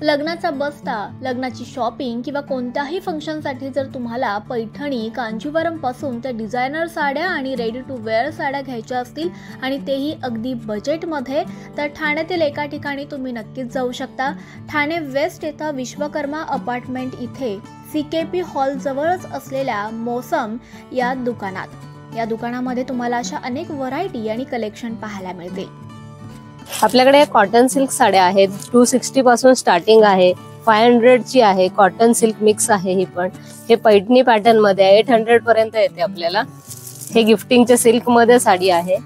लग्नाचा बस्ता, लग्नाची शॉपिंग किंवा कोणत्याही फंक्शनसाठी जर तुम्हाला पैठणी, कांजीवरम पासून त्या डिझायनर साड्या आणि रेडी टू वेअर साड्या घ्यायच्या असतील आणि तेही अगदी बजेटमध्ये, तर ठाण्यातील एका ठिकाणी तुम्ही नक्कीच जाऊ शकता। ठाणे वेस्ट येथे विश्वकर्मा अपार्टमेंट इथे CKP हॉल जवळच असलेल्या मौसम या दुकानामध्ये तुम्हाला अशा अनेक व्हरायटी आणि कलेक्शन पाहायला मिळतील। आपल्याकडे कॉटन सिल्क साड्या आहेत, 260 पासून स्टार्टिंग आहे, 500 ची आहे, कॉटन सिल्क मिक्स आहे। ही पण हे पैठणी पॅटर्न मध्ये आहे, 800 पर्यंत येते आपल्याला। हे गिफ्टिंगच्या सिल्क मध्ये साडी आहे,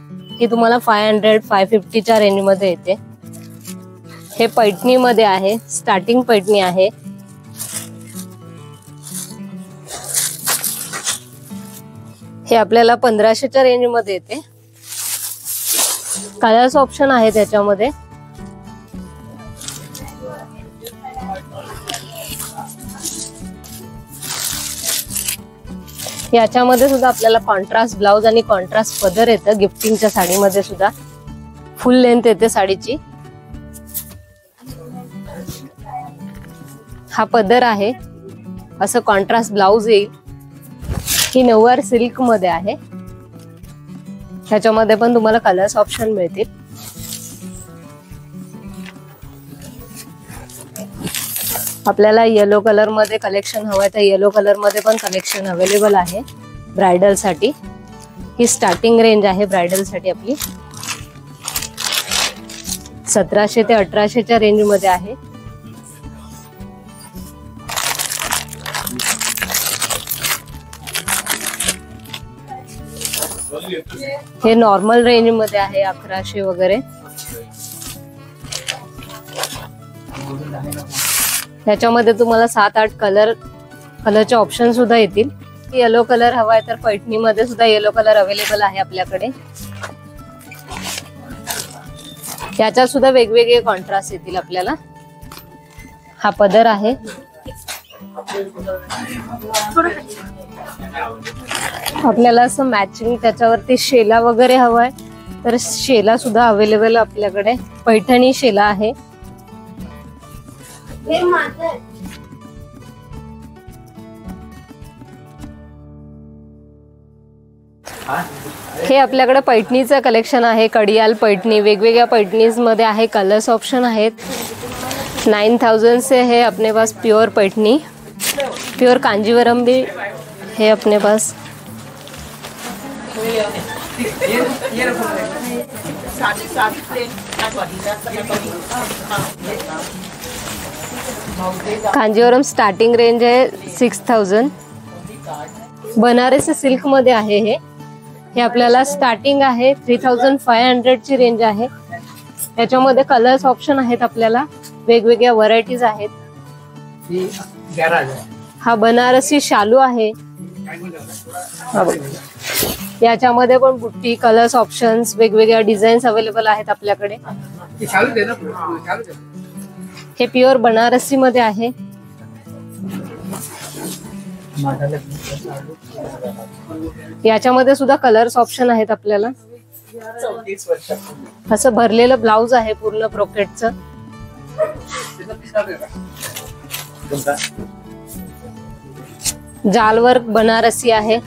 ही तुम्हाला 500-550 च्या रेंज मध्ये येते। हे पैठणी मध्ये आहे, स्टार्टिंग पैठणी आहे। हे आपल्याला 1500 च्या रेंज मध्ये येते। कलर्स ऑप्शन आहे त्याच्यामध्ये। याच्यामध्ये सुद्धा आपल्याला कॉन्ट्रास्ट ब्लाउज आणि कॉन्ट्रास्ट पदर येतं। गिफ्टिंगच्या साडीमध्ये सुद्धा फुल लेंथ येते साडीची। हा पदर आहे, असं कॉन्ट्रास्ट ब्लाउज येईल। ही नऊवार सिल्क मध्ये आहे, ह्याच्यामध्ये पण तुम्हाला कलर्स ऑप्शन मिळतील। आपल्याला येलो कलर मध्ये कलेक्शन हवंय तर येलो कलर मध्ये पण कलेक्शन अवेलेबल आहे ब्राइडल साठी। ही स्टार्टिंग रेंज आहे ब्राइडल साठी आपली, 1700 ते 1800 च्या रेंज मध्ये आहे। हे नॉर्मल रेंज मध्ये आहे, 1100 वगैरे। त्याच्यामध्ये तुम्हाला 7-8 कलरचे ऑप्शन सुद्धा येतील। येलो कलर हवाय तर पैठणी मध्ये सुद्धा येलो कलर अवेलेबल आहे आपल्याकडे। याच्यात सुद्धा वेगवेगळे कॉन्ट्रास्ट येतील आपल्याला। हा पदर आहे, आपल्याला असं मॅचिंग त्याच्यावरती शेला वगैरे हवाय तर शेला सुद्धा अवेलेबल आपल्याकडे। पैठणी शेला आहे। हे आपल्याकडे पैठणीचं कलेक्शन आहे, कडियाल पैठणी वेगवेगळ्या पैठणीज मध्ये आहे। कलर्स ऑप्शन आहेत। 9000 से है अपने पास प्योर पैठनी, प्योर कांजीवरम भी है अपने पास। कांजीवरम स्टार्टिंग रेंज है 6000। बनारसी सिल्क मध्ये आहे हे आपल्याला स्टार्टिंग आहे 3500 ची रेंज आहे। याच्यामध्ये कलर्स ऑप्शन आहेत आपल्याला, वेगवेगळ्या व्हरायटीज आहेत। हा बनारसी शालू आहे, याच्यामध्ये पण बुट्टी, कलर्स ऑप्शन्स, वेगवेगळ्या डिझाईन्स अवेलेबल आहेत आपल्याकडे। हे प्युअर बनारसी मध्ये आहे। याच्यामध्ये सुद्धा कलर्स ऑप्शन आहेत आपल्याला। असं भरलेलं ब्लाउज आहे पूर्ण ब्रोकेटचं। जाल वर्क बनारसी आहे।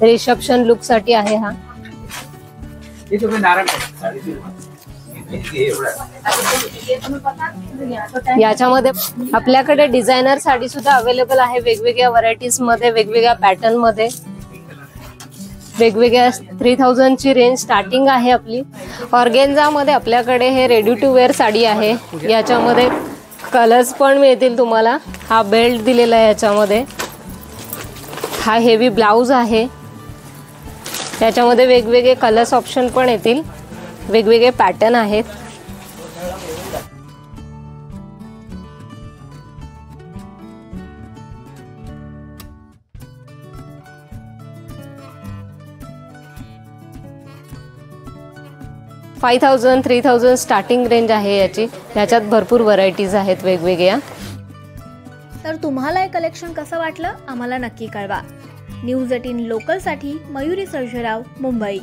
रिसेप्शन लुक साठी आहे हा। याच्यामध्ये आपल्याकडे डिझायनर साडी सुद्धा अवेलेबल आहे, वेगवेगळ्या व्हरायटीज मध्ये, वेगवेगळ्या पॅटर्न मध्ये, वेगवेगळ्या 3000 ची रेंज स्टार्टिंग आहे आपली। ऑर्गेन्झा मध्ये आपल्याकडे हे रेडी टू वेअर साडी आहे, याच्यामध्ये कलर्स पण मिळतील तुम्हाला। हा बेल्ट दिलेला आहे याच्यामध्ये। हा हेवी ब्लाउज आहे, याच्यामध्ये वेगवेगळे कलर्स ऑप्शन पण येतील, वेगवेगळे पॅटर्न आहेत। $5000-3000 स्टार्टिंग रेंज आहे याची। याच्यात भरपूर व्हरायटीज आहेत वेगवेगळ्या। तर तुम्हाला हे कलेक्शन कसं वाटलं आम्हाला नक्की कळवा। न्यूज 18 लोकल साठी मयुरी सर्जेराव, मुंबई।